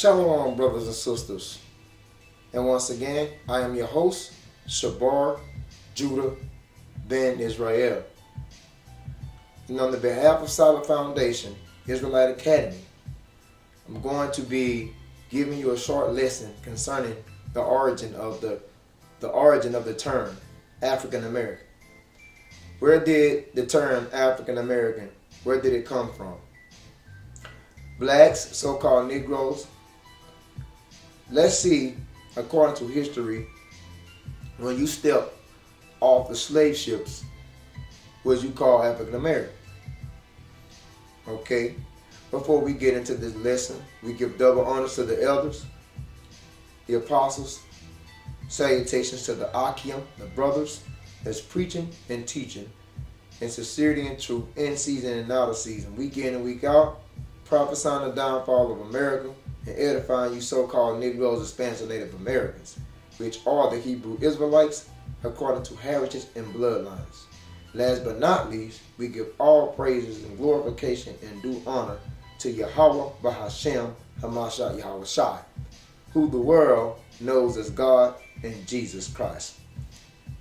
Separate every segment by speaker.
Speaker 1: Shalom, brothers and sisters. And once again, I am your host, Shabar Judah ben Israel. And on the behalf of Solid Foundation, Israelite Academy, I'm going to be giving you a short lesson concerning the origin of the term African American. Where did the term African American, where did it come from? Blacks, so-called Negroes. Let's see, according to history, when you step off the slave ships, what you call African American. Okay? Before we get into this lesson, we give double honors to the elders, the apostles, salutations to the Akim, the brothers, that's preaching and teaching in sincerity and truth, in season and out of season, week in and week out, prophesying the downfall of America and edifying you so-called Negroes, Hispanics, and Native Americans, which are the Hebrew Israelites according to heritage and bloodlines. Last but not least, we give all praises and glorification and due honor to Yahweh Bahashem Hamashiach Yahweh Shai, who the world knows as God and Jesus Christ.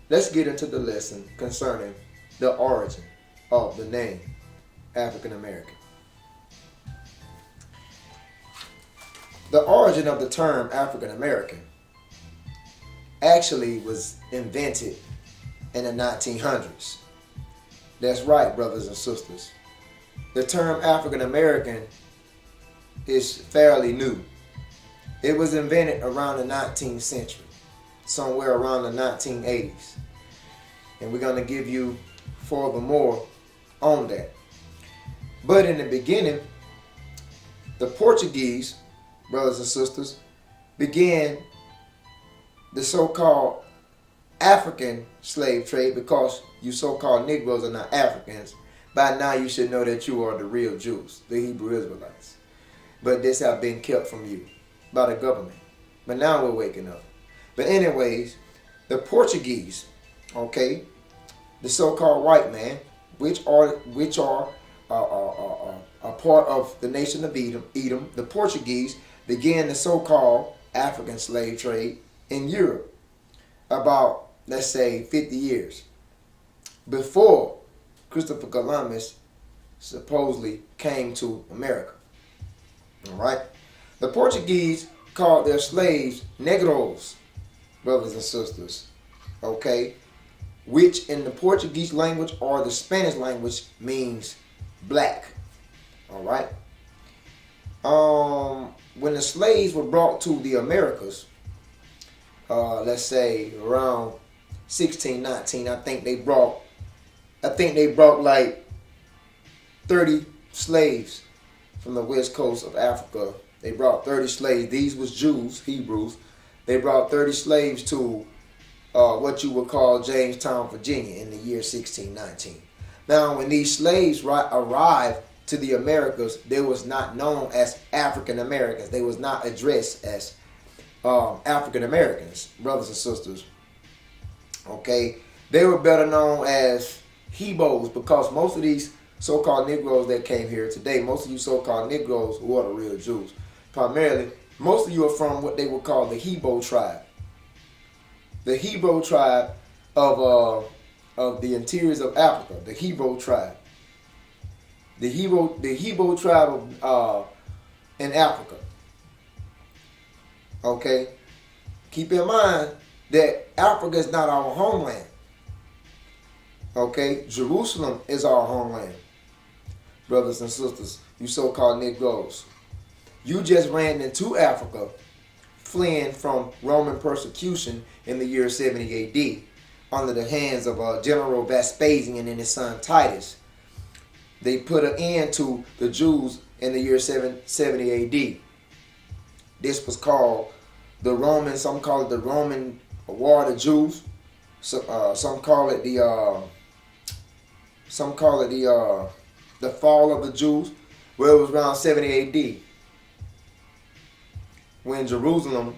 Speaker 1: Let's get into the lesson concerning the origin of the name African American. The origin of the term African American actually was invented in the 1900s. That's right, brothers and sisters. The term African American is fairly new. It was invented around the 19th century, somewhere around the 1980s. And we're going to give you furthermore on that. But in the beginning, the Portuguese, brothers and sisters, began the so-called African slave trade, because you so-called Negroes are not Africans. By now you should know that you are the real Jews, the Hebrew Israelites. But this have been kept from you by the government. But now we're waking up. But anyways, the Portuguese, okay, the so-called white man, which are a part of the nation of Edom, the Portuguese began the so-called African slave trade in Europe about, let's say, 50 years before Christopher Columbus supposedly came to America. All right? The Portuguese called their slaves negros, brothers and sisters, okay, which in the Portuguese language or the Spanish language means black. All right? When the slaves were brought to the Americas, let's say around 1619, I think they brought like 30 slaves from the west coast of Africa. They brought 30 slaves. These was Jews, Hebrews. They brought 30 slaves to what you would call Jamestown, Virginia in the year 1619. Now, when these slaves arrived to the Americas, they was not known as African Americans. They was not addressed as African Americans, brothers and sisters. Okay, they were better known as Hebos, because most of these so-called Negroes that came here today, most of you so-called Negroes who are the real Jews, primarily, most of you are from what they would call the Hebo tribe. The Hebo tribe of the interiors of Africa, the Hebo tribe. The Hebo tribe in Africa. Okay? Keep in mind that Africa is not our homeland. Okay? Jerusalem is our homeland. Brothers and sisters, you so-called Negroes. You just ran into Africa fleeing from Roman persecution in the year 70 AD under the hands of General Vespasian and his son Titus. They put an end to the Jews in the year 70 AD. This was called the Roman, some call it the Roman War of the Jews. Some call it the fall of the Jews, where it was around 70 AD. When Jerusalem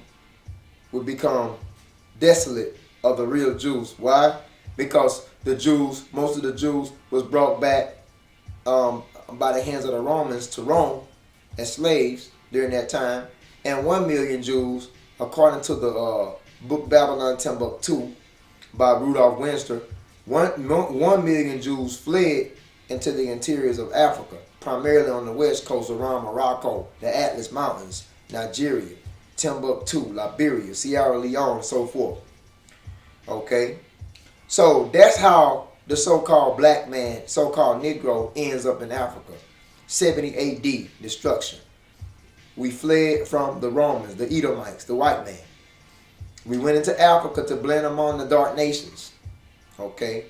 Speaker 1: would become desolate of the real Jews. Why? Because the Jews, most of the Jews was brought back by the hands of the Romans to Rome as slaves during that time. and 1 million Jews, according to the book Babylon Timbuktu by Rudolph Winster. 1 million Jews fled into the interiors of Africa, primarily on the west coast around Morocco, the Atlas Mountains, Nigeria, Timbuktu, Liberia, Sierra Leone, and so forth. Okay? So that's how the so-called black man, so-called Negro, ends up in Africa. 70 AD, destruction. We fled from the Romans, the Edomites, the white man. We went into Africa to blend among the dark nations. Okay?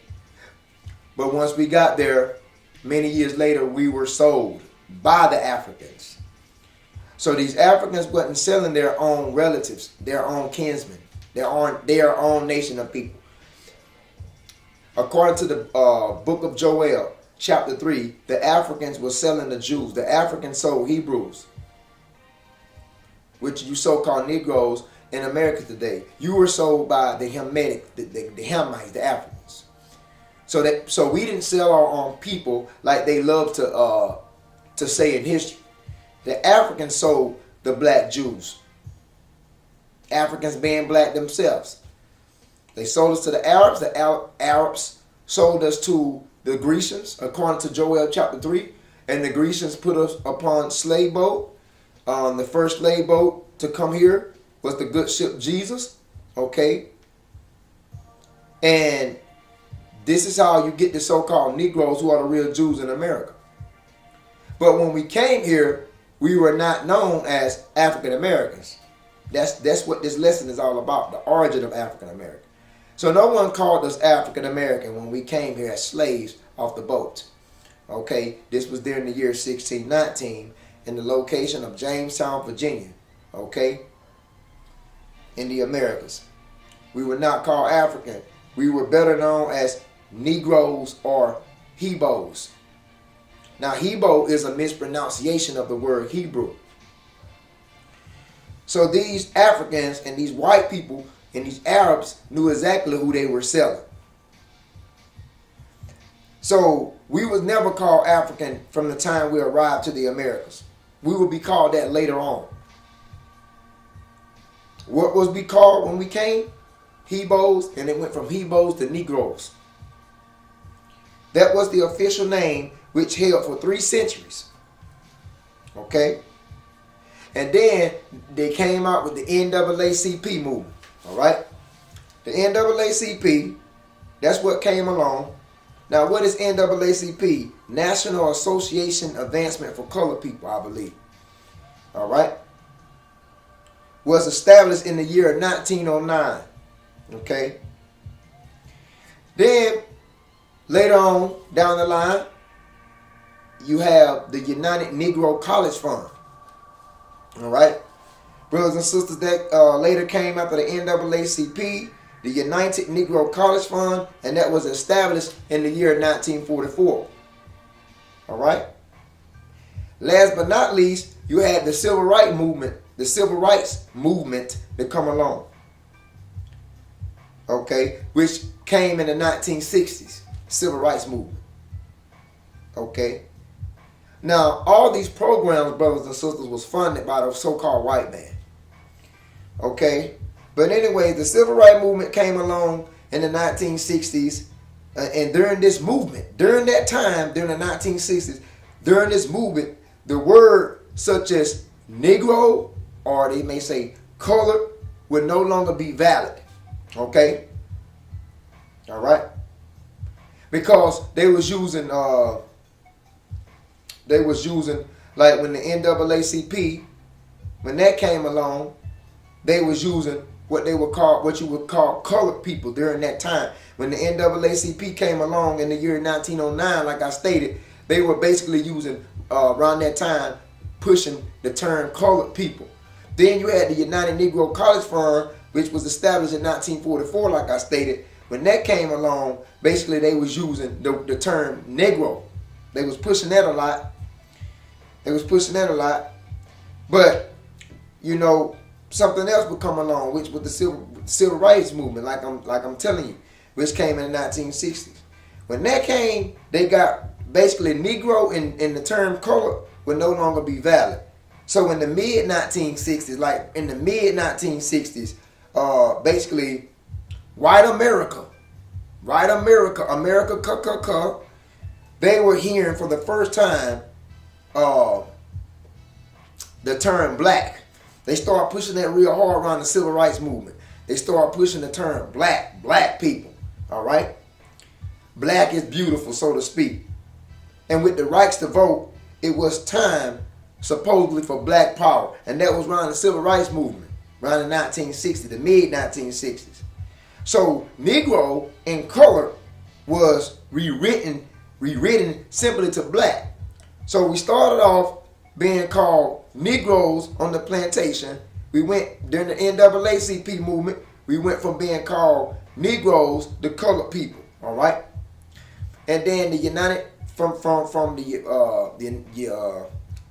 Speaker 1: But once we got there, many years later, we were sold by the Africans. So these Africans wasn't selling their own relatives, their own kinsmen, their own nation of people. According to the book of Joel, chapter 3, the Africans were selling the Jews. The Africans sold Hebrews, which you so-called Negroes in America today. You were sold by the Hamitic, the Hamites, the Africans. So we didn't sell our own people like they love to say in history. The Africans sold the black Jews. Africans being black themselves. They sold us to the Arabs. The Arabs sold us to the Grecians, according to Joel chapter 3. And the Grecians put us upon slave boat. The first slave boat to come here was the good ship Jesus. Okay. And this is how you get the so-called Negroes who are the real Jews in America. But when we came here, we were not known as African Americans. That's what this lesson is all about, the origin of African American. So no one called us African American when we came here as slaves off the boat. Okay, this was during the year 1619 in the location of Jamestown, Virginia. Okay, in the Americas. We were not called African. We were better known as Negroes or Hebos. Now, Hebo is a mispronunciation of the word Hebrew. So these Africans and these white people and these Arabs knew exactly who they were selling. So we was never called African from the time we arrived to the Americas. We would be called that later on. What was we called when we came? Hebos, and it went from Hebos to Negroes. That was the official name, which held for 3 centuries. Okay? And then they came out with the NAACP movement. All right? The NAACP, that's what came along. Now, what is NAACP? National Association Advancement for Colored People, I believe. All right? Was established in the year 1909. Okay? Then, later on, down the line, you have the United Negro College Fund. All right? Brothers and sisters, that later came after the NAACP, the United Negro College Fund, and that was established in the year 1944. All right? Last but not least, you had the Civil Rights Movement to come along. Okay? Which came in the 1960s. Civil Rights Movement. Okay? Now, all these programs, brothers and sisters, was funded by the so-called white man. Okay? But anyway, the Civil Rights Movement came along in the 1960s. And during this movement, during that time, during the 1960s, during this movement, the word such as Negro, or they may say colored, would no longer be valid. Okay? All right? Because they was using like when the NAACP, when that came along, they was using what you would call colored people during that time. When the NAACP came along in the year 1909, like I stated, they were basically using around that time pushing the term colored people. Then you had the United Negro College Fund, which was established in 1944, like I stated. When that came along, basically they was using the term Negro. They was pushing that a lot. But, you know, something else would come along, which was the civil rights movement, like I'm telling you, which came in the 1960s. When that came, they got basically Negro and the term color would no longer be valid. So in the mid 1960s, like in the mid 1960s, basically white America, America, they were hearing for the first time the term black. They started pushing that real hard around the civil rights movement. They started pushing the term black people. All right? Black is beautiful, so to speak. And with the rights to vote, it was time supposedly for black power. And that was around the civil rights movement, around the 1960s, the mid 1960s. So Negro in color was rewritten simply to black. So we started off being called Negroes on the plantation. We went during the NAACP movement. We went from being called Negroes to colored people. All right, and then the United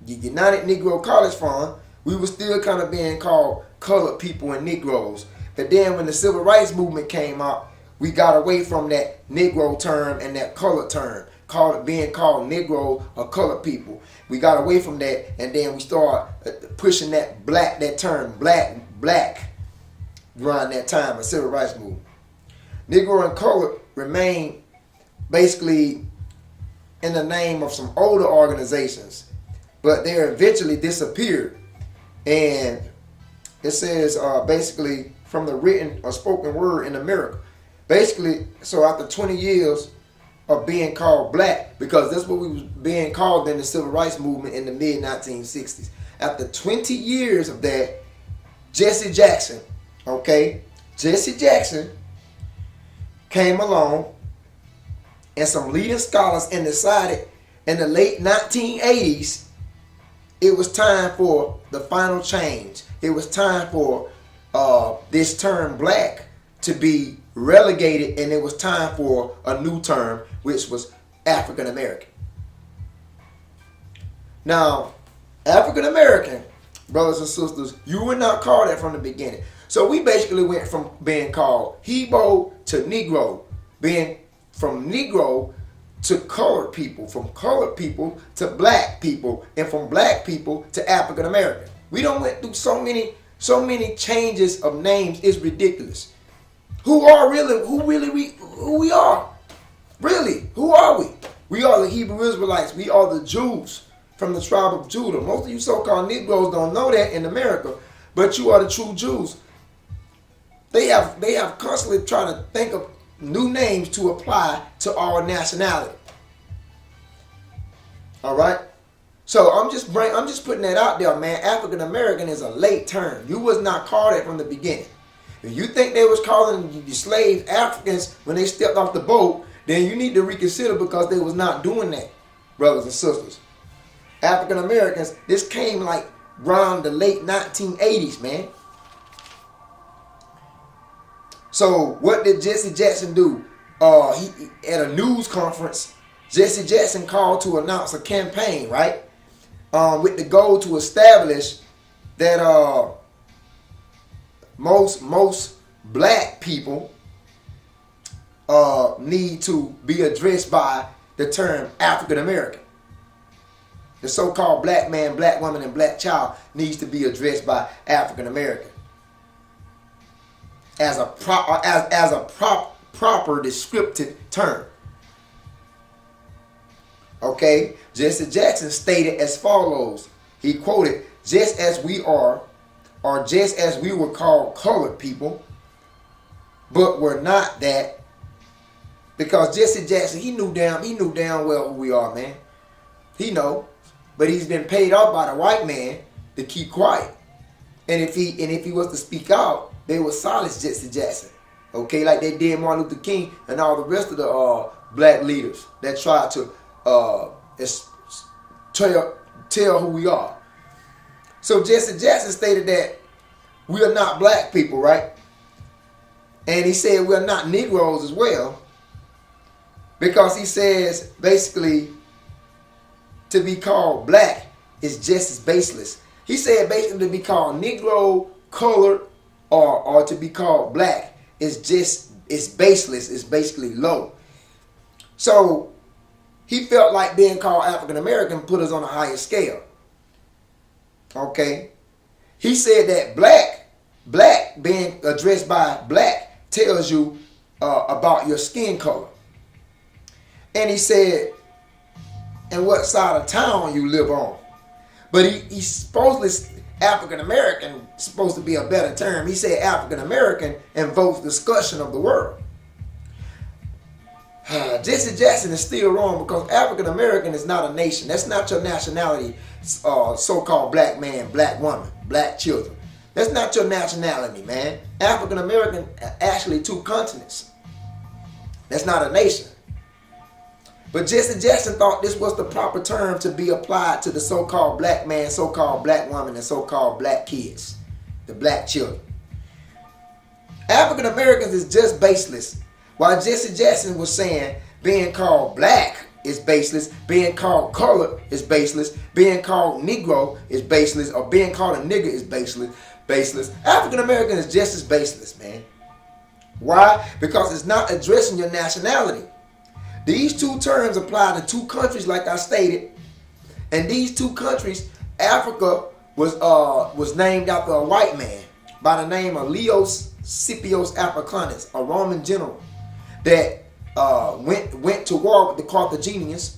Speaker 1: the United Negro College Fund, we were still kind of being called colored people and Negroes. But then when the civil rights movement came out, we got away from that Negro term and that colored term, being called Negro or colored people. We got away from that, and then we started pushing that term black around that time of civil rights movement. Negro and colored remain basically in the name of some older organizations, but they eventually disappeared. And it says basically from the written or spoken word in America. Basically, so after 20 years of being called black, because that's what we was being called in the civil rights movement in the mid 1960s. After 20 years of that, Jesse Jackson came along, and some leading scholars and decided in the late 1980s it was time for the final change. It was time for this term black to be relegated, and it was time for a new term, which was African American. Now, African American, brothers and sisters, you were not called that from the beginning. So we basically went from being called Hebo to Negro, being from Negro to colored people, from colored people to black people, and from black people to African American. We don't went through so many changes of names. It's ridiculous. Who we are? Really, who are we? We are the Hebrew Israelites. We are the Jews from the tribe of Judah. Most of you so-called Negroes don't know that in America, but you are the true Jews. They have constantly trying to think of new names to apply to our nationality. All right. So I'm just putting that out there, man. African American is a late term. You was not called that from the beginning. If you think they was calling the slaves Africans when they stepped off the boat, then you need to reconsider, because they was not doing that, brothers and sisters. African Americans, this came like around the late 1980s, man. So what did Jesse Jackson do? He at a news conference, Jesse Jackson called to announce a campaign, right? With the goal to establish that most black people need to be addressed by the term African American. The so-called black man, black woman, and black child needs to be addressed by African American as a proper descriptive term. Okay, Jesse Jackson stated as follows. He quoted, "Just as we are, or just as we were called colored people, but we're not that." Because Jesse Jackson, he knew damn well who we are, man. He know, but he's been paid off by the white man to keep quiet. And if he was to speak out, they would silence Jesse Jackson. Okay, like they did Martin Luther King and all the rest of the black leaders that tried to tell who we are. So Jesse Jackson stated that we are not black people, right? And he said we're not Negroes as well, because he says basically to be called black is just as baseless. He said basically to be called Negro, colored, or to be called black is it's baseless. It's basically low. So he felt like being called African American put us on a higher scale. Okay. He said that black being addressed by black tells you about your skin color. And he said, and what side of town you live on. But he's supposedly African American, supposed to be a better term. He said African American invokes discussion of the world. Jesse Jackson is still wrong because African American is not a nation. That's not your nationality, so-called black man, black woman, black children. That's not your nationality, man. African American actually two continents. That's not a nation. But Jesse Jackson thought this was the proper term to be applied to the so-called black man, so-called black woman, and so-called black kids, the black children. African Americans is just baseless. While Jesse Jackson was saying being called black is baseless, being called colored is baseless, being called Negro is baseless, or being called a nigger is baseless. African American is just as baseless, man. Why? Because it's not addressing your nationality. These two terms apply to two countries, like I stated, and these two countries, Africa was named after a white man by the name of Leos Scipios Africanus, a Roman general that went to war with the Carthaginians,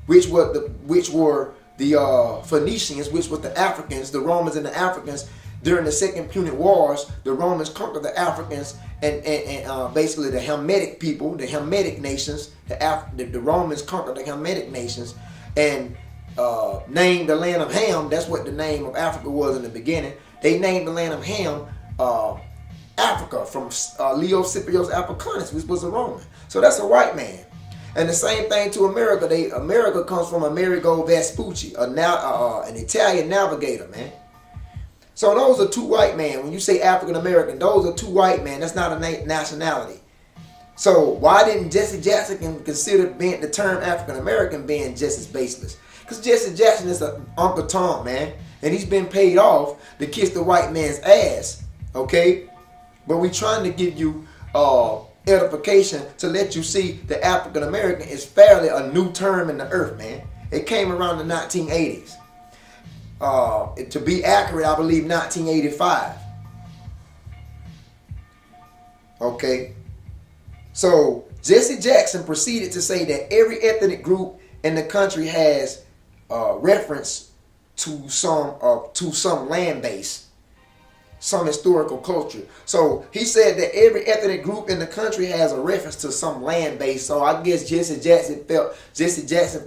Speaker 1: which were the Phoenicians, which was the Africans, the Romans and the Africans. During the Second Punic Wars, the Romans conquered the Africans and basically the Hamitic people, the Hamitic nations. The Romans conquered the Hamitic nations and named the land of Ham. That's what the name of Africa was in the beginning. They named the land of Ham Africa from Leo Scipios Africanus, which was a Roman. So that's a white man. And the same thing to America. America comes from Amerigo Vespucci, an Italian navigator, man. So those are two white men. When you say African American, those are two white men. That's not a nationality. So why didn't Jesse Jackson consider the term African American being just as baseless? Because Jesse Jackson is an Uncle Tom, man. And he's been paid off to kiss the white man's ass. Okay? But we're trying to give you edification to let you see that African American is fairly a new term in the earth, man. It came around the 1980s. To be accurate, I believe 1985. Okay. So Jesse Jackson proceeded to say that every ethnic group in the country has reference to some land base, some historical culture. So he said that every ethnic group in the country has a reference to some land base. So I guess Jesse Jackson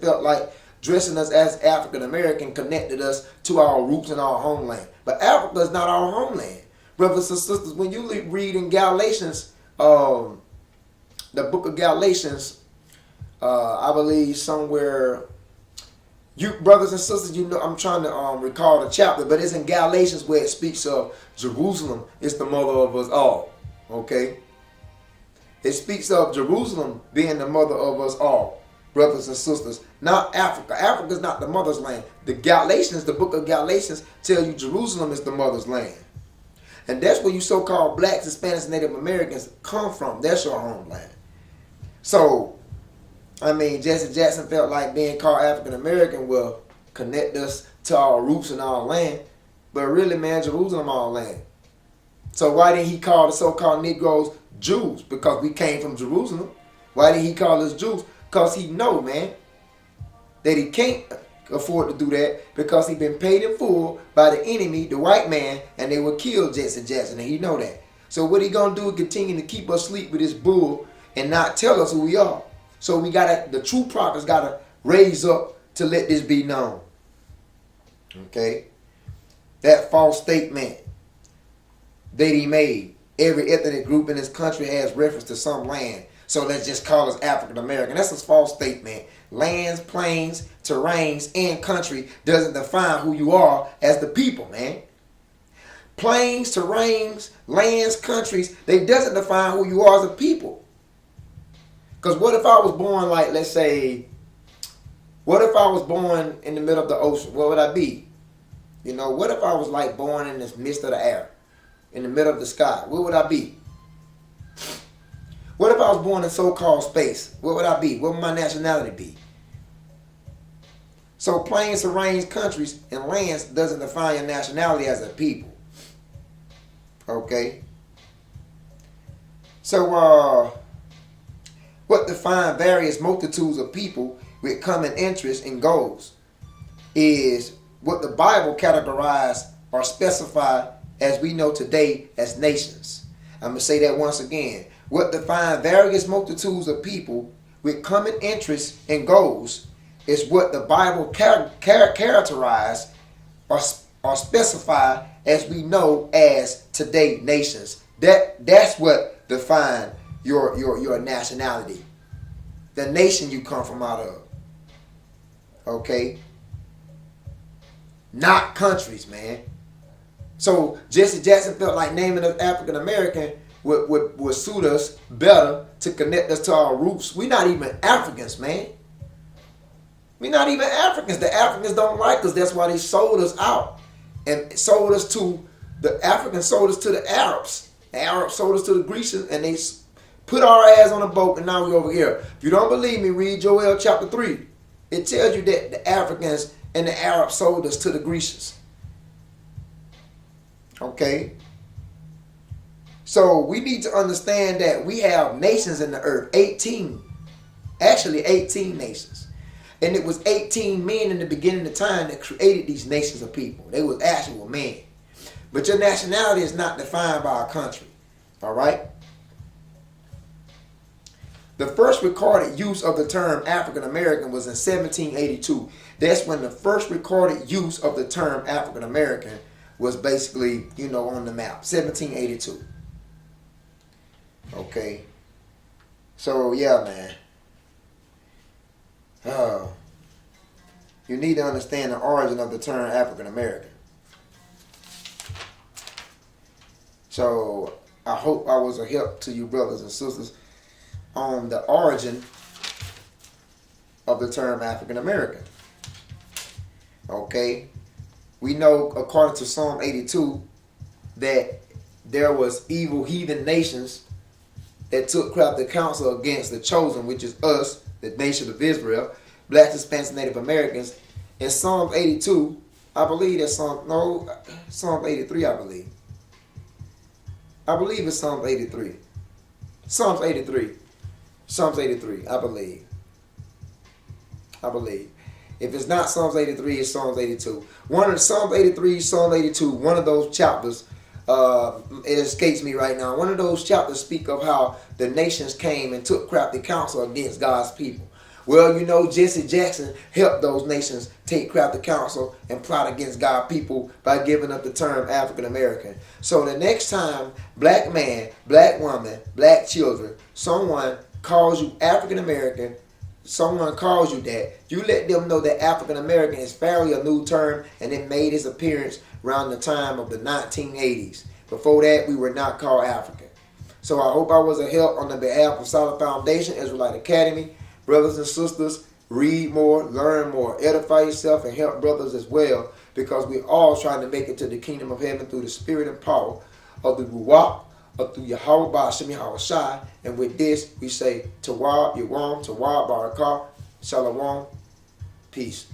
Speaker 1: felt like dressing us as African American connected us to our roots and our homeland. But Africa is not our homeland. Brothers and sisters, when you read in Galatians, the book of Galatians, I believe somewhere, you brothers and sisters, you know, I'm trying to recall the chapter, but it's in Galatians where it speaks of Jerusalem is the mother of us all. Okay? It speaks of Jerusalem being the mother of us all. Brothers and sisters, not Africa. Africa is not the mother's land. The book of Galatians tell you Jerusalem is the mother's land. And that's where you so-called blacks, Hispanics, and Native Americans come from. That's your homeland. So, I mean, Jesse Jackson felt like being called African American will connect us to our roots and our land. But really, man, Jerusalem our land. So why didn't he call the so-called Negroes Jews? Because we came from Jerusalem. Why did he call us Jews? Because he know, man, that he can't afford to do that because he been paid in full by the enemy, the white man, and they will kill Jesse Jackson, and he know that. So what he gonna do is continue to keep us asleep with this bull and not tell us who we are. So the true prophets gotta raise up to let this be known. Okay? That false statement that he made, every ethnic group in this country has reference to some land. So let's just call us African American. That's a false statement. Lands, plains, terrains, and country doesn't define who you are as the people, man. Plains, terrains, lands, countries, they doesn't define who you are as a people. Because what if I was born, like, let's say, what if I was born in the middle of the ocean? What would I be? You know, what if I was like born in the midst of the air, in the middle of the sky? What would I be? What if I was born in so-called space? What would I be? What would my nationality be? So plains, terrains, countries, and lands doesn't define your nationality as a people. Okay? So, what define various multitudes of people with common interests and goals is what the Bible categorized or specified as we know today as nations. I'm going to say that once again. What define various multitudes of people with common interests and goals is what the Bible characterized or specify as we know as today nations. That's what define your nationality. The nation you come from out of. Okay? Not countries, man. So Jesse Jackson felt like naming us African American would suit us better to connect us to our roots. We're not even Africans, man. We're not even Africans. The Africans don't like us. That's why they sold us out. And sold us to, the Africans sold us to the Arabs. The Arabs sold us to the Grecians, and they put our ass on a boat, and now we're over here. If you don't believe me, read Joel chapter 3. It tells you that the Africans and the Arabs sold us to the Grecians. Okay? So we need to understand that we have nations in the earth. 18. Actually 18 nations. And it was 18 men in the beginning of time that created these nations of people. They were actual men. But your nationality is not defined by a country. Alright? The first recorded use of the term African American was in 1782. That's when the first recorded use of the term African American was basically, on the map. 1782. Okay. So, yeah, man. You need to understand the origin of the term African American. So, I hope I was a help to you brothers and sisters on the origin of the term African American. Okay? We know, according to Psalm 82, that there was evil heathen nations that took crafty counsel against the chosen, which is us, the nation of Israel, blacks, Hispanics, and Native Americans. In Psalm 82, I believe that's Psalm 83, I believe. I believe it's Psalm 83. Psalms 83. Psalms 83, I believe. If it's not Psalms 83, it's Psalms 82. One of the Psalms 83, Psalm 82, one of those chapters, it escapes me right now. One of those chapters speak of how the nations came and took crafty counsel against God's people. Well, Jesse Jackson helped those nations take crafty counsel and plot against God's people by giving up the term African American. So the next time black man, black woman, black children, someone calls you African American, someone calls you that, you let them know that African American is fairly a new term, and it made its appearance around the time of the 1980s. Before that, we were not called African. So I hope I was a help on the behalf of Solid Foundation, Israelite Academy. Brothers and sisters, read more, learn more, edify yourself, and help brothers as well, because we're all trying to make it to the kingdom of heaven through the spirit and power of the Ruach, of through Yahweh Ba'Shem Yahweh Shai. And with this, we say, Tawab, Yawam, Tawab, Barakah, Shalom, peace.